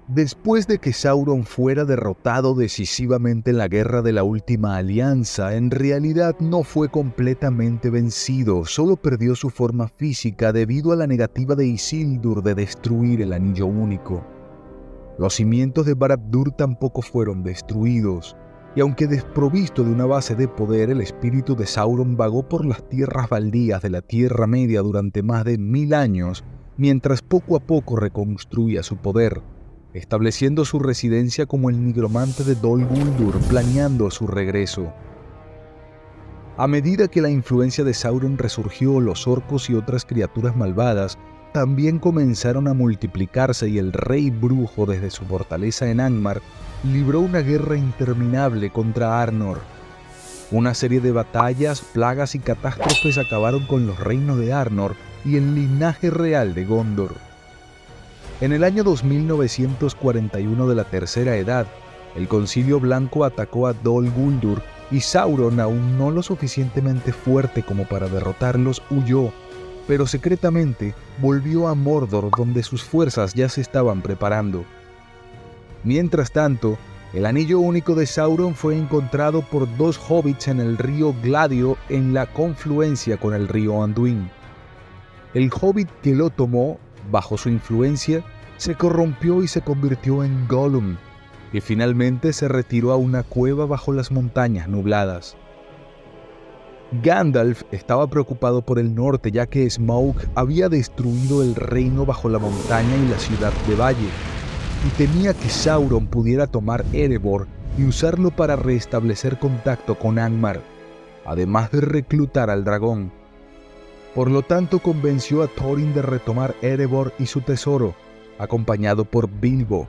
Después de que Sauron fuera derrotado decisivamente en la Guerra de la Última Alianza, en realidad no fue completamente vencido, solo perdió su forma física debido a la negativa de Isildur de destruir el Anillo Único. Los cimientos de Barad-dûr tampoco fueron destruidos, y aunque desprovisto de una base de poder, el espíritu de Sauron vagó por las tierras baldías de la Tierra Media durante más de 1000 años, mientras poco a poco reconstruía su poder, estableciendo su residencia como el nigromante de Dol Guldur, planeando su regreso. A medida que la influencia de Sauron resurgió, los orcos y otras criaturas malvadas también comenzaron a multiplicarse y el rey brujo desde su fortaleza en Angmar libró una guerra interminable contra Arnor. Una serie de batallas, plagas y catástrofes acabaron con los reinos de Arnor y el linaje real de Gondor. En el año 2941 de la Tercera Edad, el Concilio Blanco atacó a Dol Guldur y Sauron, aún no lo suficientemente fuerte como para derrotarlos, huyó, pero secretamente volvió a Mordor, donde sus fuerzas ya se estaban preparando. Mientras tanto, el Anillo Único de Sauron fue encontrado por 2 hobbits en el río Gladio en la confluencia con el río Anduin. El hobbit que lo tomó, bajo su influencia, se corrompió y se convirtió en Gollum, y finalmente se retiró a una cueva bajo las montañas nubladas. Gandalf estaba preocupado por el norte, ya que Smaug había destruido el reino bajo la montaña y la ciudad de Valle, y temía que Sauron pudiera tomar Erebor y usarlo para restablecer contacto con Angmar, además de reclutar al dragón. Por lo tanto, convenció a Thorin de retomar Erebor y su tesoro, acompañado por Bilbo.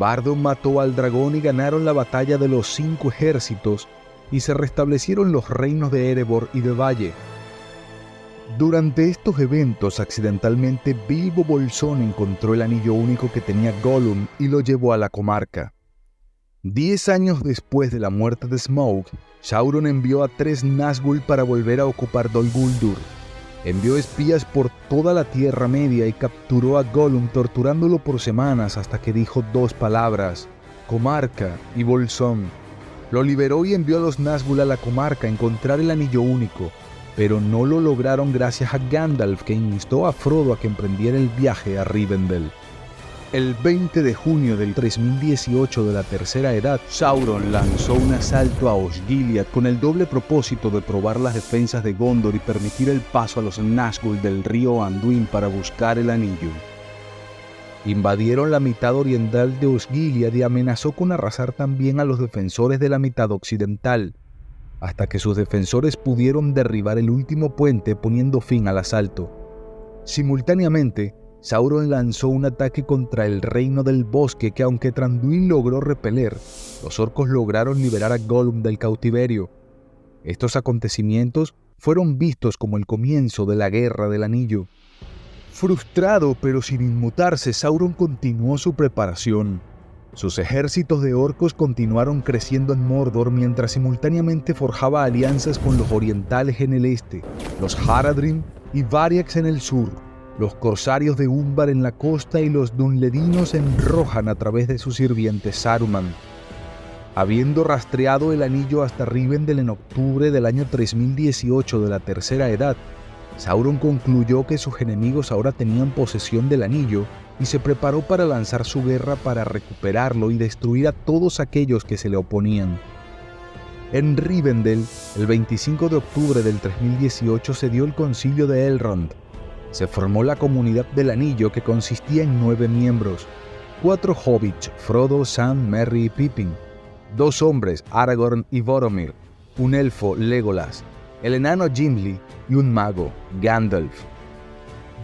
Bardo mató al dragón y ganaron la batalla de los 5 ejércitos, y se restablecieron los reinos de Erebor y de Valle. Durante estos eventos, accidentalmente, Bilbo Bolsón encontró el anillo único que tenía Gollum y lo llevó a la comarca. 10 años después de la muerte de Smaug, Sauron envió a 3 Nazgûl para volver a ocupar Dol Guldur. Envió espías por toda la Tierra Media y capturó a Gollum, torturándolo por semanas hasta que dijo 2 palabras: comarca y Bolsón. Lo liberó y envió a los Nazgûl a la comarca a encontrar el anillo único, pero no lo lograron gracias a Gandalf, que instó a Frodo a que emprendiera el viaje a Rivendell. El 20 de junio del 3018 de la Tercera Edad, Sauron lanzó un asalto a Osgiliath con el doble propósito de probar las defensas de Gondor y permitir el paso a los Nazgûl del río Anduin para buscar el anillo. Invadieron la mitad oriental de Osgiliath y amenazó con arrasar también a los defensores de la mitad occidental, hasta que sus defensores pudieron derribar el último puente, poniendo fin al asalto. Simultáneamente, Sauron lanzó un ataque contra el Reino del Bosque que, aunque Thranduil logró repeler, los orcos lograron liberar a Gollum del cautiverio. Estos acontecimientos fueron vistos como el comienzo de la Guerra del Anillo. Frustrado pero sin inmutarse, Sauron continuó su preparación. Sus ejércitos de orcos continuaron creciendo en Mordor mientras simultáneamente forjaba alianzas con los orientales en el este, los Haradrim y Variax en el sur, los corsarios de Umbar en la costa y los Dunledinos en Rohan a través de su sirviente Saruman. Habiendo rastreado el anillo hasta Rivendell en octubre del año 3018 de la Tercera Edad, Sauron concluyó que sus enemigos ahora tenían posesión del anillo y se preparó para lanzar su guerra para recuperarlo y destruir a todos aquellos que se le oponían. En Rivendell, el 25 de octubre del 3018 se dio el concilio de Elrond. Se formó la Comunidad del Anillo, que consistía en 9 miembros: 4 hobbits, Frodo, Sam, Merry y Pippin; 2 hombres, Aragorn y Boromir; un elfo, Legolas; el enano Gimli y un mago, Gandalf.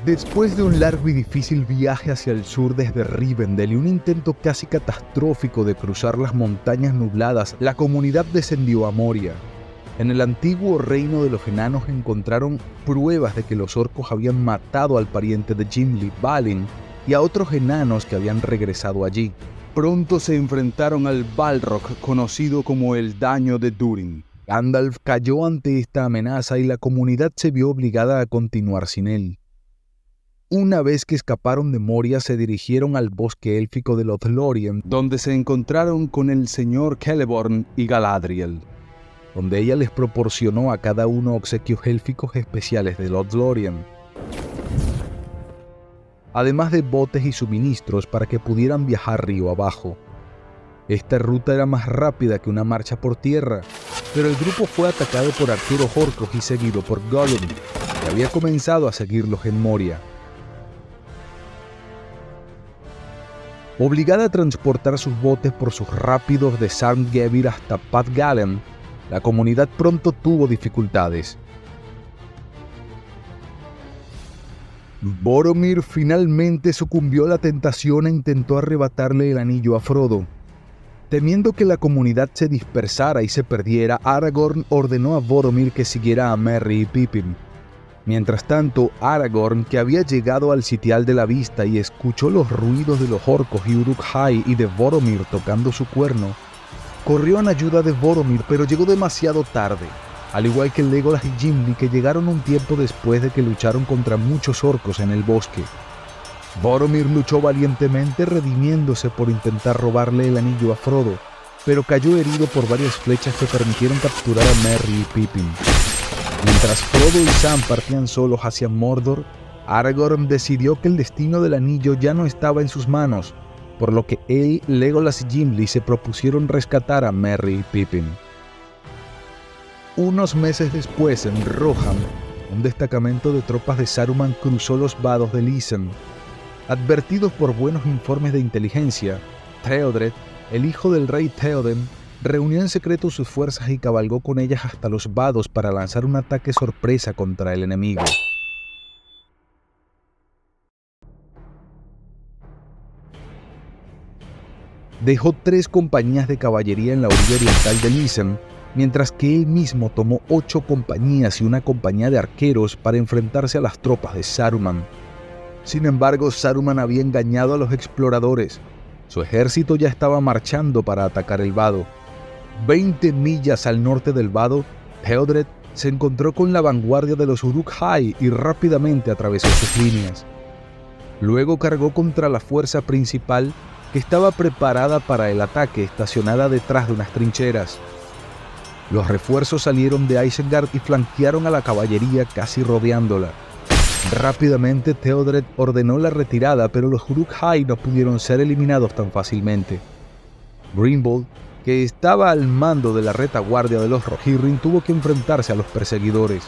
Después de un largo y difícil viaje hacia el sur desde Rivendell y un intento casi catastrófico de cruzar las montañas nubladas, la comunidad descendió a Moria. En el antiguo reino de los enanos encontraron pruebas de que los orcos habían matado al pariente de Gimli, Balin, y a otros enanos que habían regresado allí. Pronto se enfrentaron al Balrog, conocido como el Daño de Durin. Gandalf cayó ante esta amenaza y la comunidad se vio obligada a continuar sin él. Una vez que escaparon de Moria, se dirigieron al bosque élfico de Lothlórien, donde se encontraron con el señor Celeborn y Galadriel, donde ella les proporcionó a cada uno obsequios élficos especiales de Lothlórien, además de botes y suministros para que pudieran viajar río abajo. Esta ruta era más rápida que una marcha por tierra, pero el grupo fue atacado por arqueros orcos y seguido por Gollum, que había comenzado a seguirlos en Moria. Obligada a transportar sus botes por sus rápidos de Sarngevir hasta Pathgalen, la comunidad pronto tuvo dificultades. Boromir finalmente sucumbió a la tentación e intentó arrebatarle el anillo a Frodo. Temiendo que la comunidad se dispersara y se perdiera, Aragorn ordenó a Boromir que siguiera a Merry y Pippin. Mientras tanto, Aragorn, que había llegado al sitial de la vista y escuchó los ruidos de los orcos y Uruk-hai y de Boromir tocando su cuerno, corrió en ayuda de Boromir, pero llegó demasiado tarde, al igual que Legolas y Gimli, que llegaron un tiempo después de que lucharon contra muchos orcos en el bosque. Boromir luchó valientemente, redimiéndose por intentar robarle el anillo a Frodo, pero cayó herido por varias flechas que permitieron capturar a Merry y Pippin. Mientras Frodo y Sam partían solos hacia Mordor, Aragorn decidió que el destino del anillo ya no estaba en sus manos, por lo que él, Legolas y Gimli se propusieron rescatar a Merry y Pippin. Unos meses después, en Rohan, un destacamento de tropas de Saruman cruzó los vados de Isen. Advertidos por buenos informes de inteligencia, Theodred, el hijo del rey Theoden, reunió en secreto sus fuerzas y cabalgó con ellas hasta los vados para lanzar un ataque sorpresa contra el enemigo. Dejó 3 compañías de caballería en la orilla oriental de Isen, mientras que él mismo tomó 8 compañías y una compañía de arqueros para enfrentarse a las tropas de Saruman. Sin embargo, Saruman había engañado a los exploradores. Su ejército ya estaba marchando para atacar el vado. 20 millas al norte del vado, Theodred se encontró con la vanguardia de los Uruk-hai y rápidamente atravesó sus líneas. Luego cargó contra la fuerza principal, que estaba preparada para el ataque, estacionada detrás de unas trincheras. Los refuerzos salieron de Isengard y flanquearon a la caballería casi rodeándola. Rápidamente Theodred ordenó la retirada, pero los Uruk-hai no pudieron ser eliminados tan fácilmente. Grimbold, que estaba al mando de la retaguardia de los Rohirrim, tuvo que enfrentarse a los perseguidores.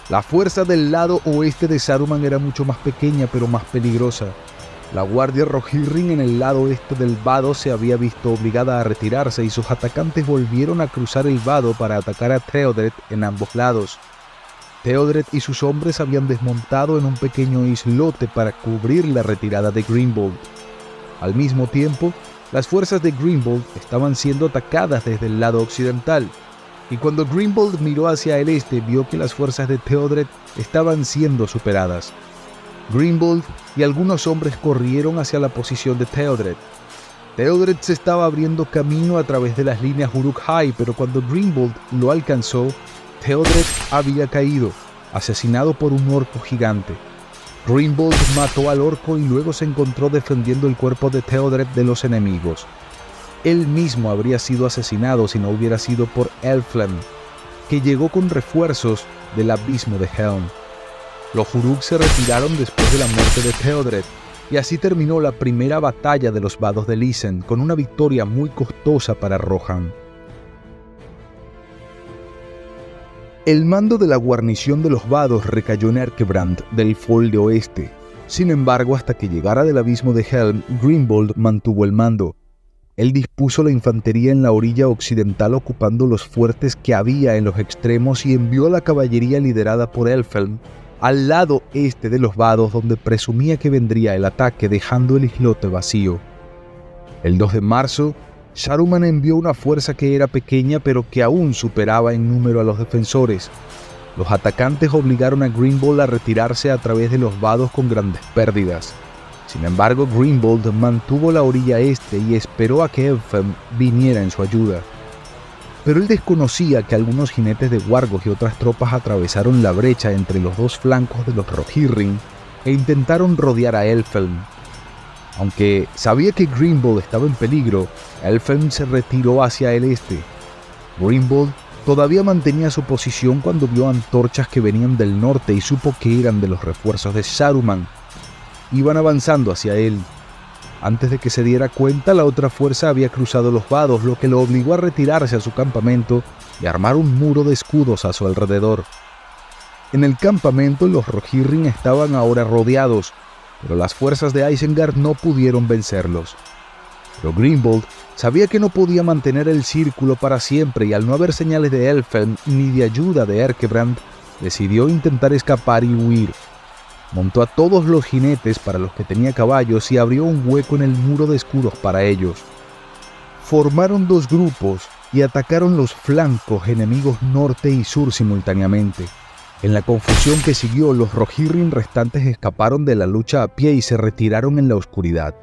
La fuerza del lado oeste de Saruman era mucho más pequeña pero más peligrosa. La guardia Rohirrim en el lado este del vado se había visto obligada a retirarse y sus atacantes volvieron a cruzar el vado para atacar a Theodred en ambos lados. Theodred y sus hombres habían desmontado en un pequeño islote para cubrir la retirada de Grimbold. Al mismo tiempo, las fuerzas de Grimbold estaban siendo atacadas desde el lado occidental, y cuando Grimbold miró hacia el este vio que las fuerzas de Theodred estaban siendo superadas. Grimbold y algunos hombres corrieron hacia la posición de Theodred. Theodred se estaba abriendo camino a través de las líneas Uruk-hai, pero cuando Grimbold lo alcanzó, Theodred había caído, asesinado por un orco gigante. Grimbold mató al orco y luego se encontró defendiendo el cuerpo de Theodred de los enemigos. Él mismo habría sido asesinado si no hubiera sido por Elfland, que llegó con refuerzos del abismo de Helm. Los Uruk se retiraron después de la muerte de Theodred, y así terminó la primera batalla de los vados de Isen, con una victoria muy costosa para Rohan. El mando de la guarnición de los vados recayó en Erkebrand del Fold de Oeste. Sin embargo, hasta que llegara del abismo de Helm, Grimbold mantuvo el mando. Él dispuso la infantería en la orilla occidental ocupando los fuertes que había en los extremos y envió a la caballería liderada por Elfhelm al lado este de los vados, donde presumía que vendría el ataque, dejando el islote vacío. El 2 de marzo, Saruman envió una fuerza que era pequeña pero que aún superaba en número a los defensores. Los atacantes obligaron a Grimbold a retirarse a través de los vados con grandes pérdidas. Sin embargo, Grimbold mantuvo la orilla este y esperó a que Elfhelm viniera en su ayuda. Pero él desconocía que algunos jinetes de Wargos y otras tropas atravesaron la brecha entre los dos flancos de los Rohirrim e intentaron rodear a Elfhelm. Aunque sabía que Grimbold estaba en peligro, Elfhelm se retiró hacia el este. Grimbold todavía mantenía su posición cuando vio antorchas que venían del norte y supo que eran de los refuerzos de Saruman. Iban avanzando hacia él. Antes de que se diera cuenta, la otra fuerza había cruzado los vados, lo que lo obligó a retirarse a su campamento y armar un muro de escudos a su alrededor. En el campamento, los Rohirrim estaban ahora rodeados, pero las fuerzas de Isengard no pudieron vencerlos. Pero Grimbold sabía que no podía mantener el círculo para siempre y al no haber señales de Elfhelm ni de ayuda de Erkebrand, decidió intentar escapar y huir. Montó a todos los jinetes para los que tenía caballos y abrió un hueco en el muro de escudos para ellos. Formaron dos grupos y atacaron los flancos enemigos norte y sur simultáneamente. En la confusión que siguió, los Rohirrim restantes escaparon de la lucha a pie y se retiraron en la oscuridad.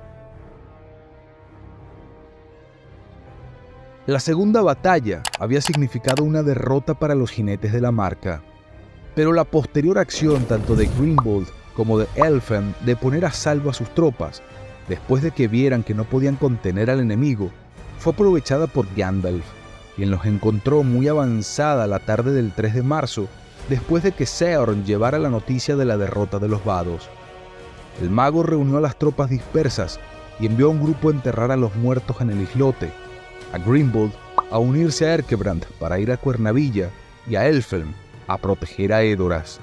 La segunda batalla había significado una derrota para los jinetes de la Marca, pero la posterior acción tanto de Grimbold como de Elfhelm de poner a salvo a sus tropas, después de que vieran que no podían contener al enemigo, fue aprovechada por Gandalf, quien los encontró muy avanzada la tarde del 3 de marzo, después de que Seorn llevara la noticia de la derrota de los vados. El mago reunió a las tropas dispersas y envió a un grupo a enterrar a los muertos en el islote, a Grimbold a unirse a Erkebrand para ir a Cuernavilla y a Elfhelm a proteger a Edoras.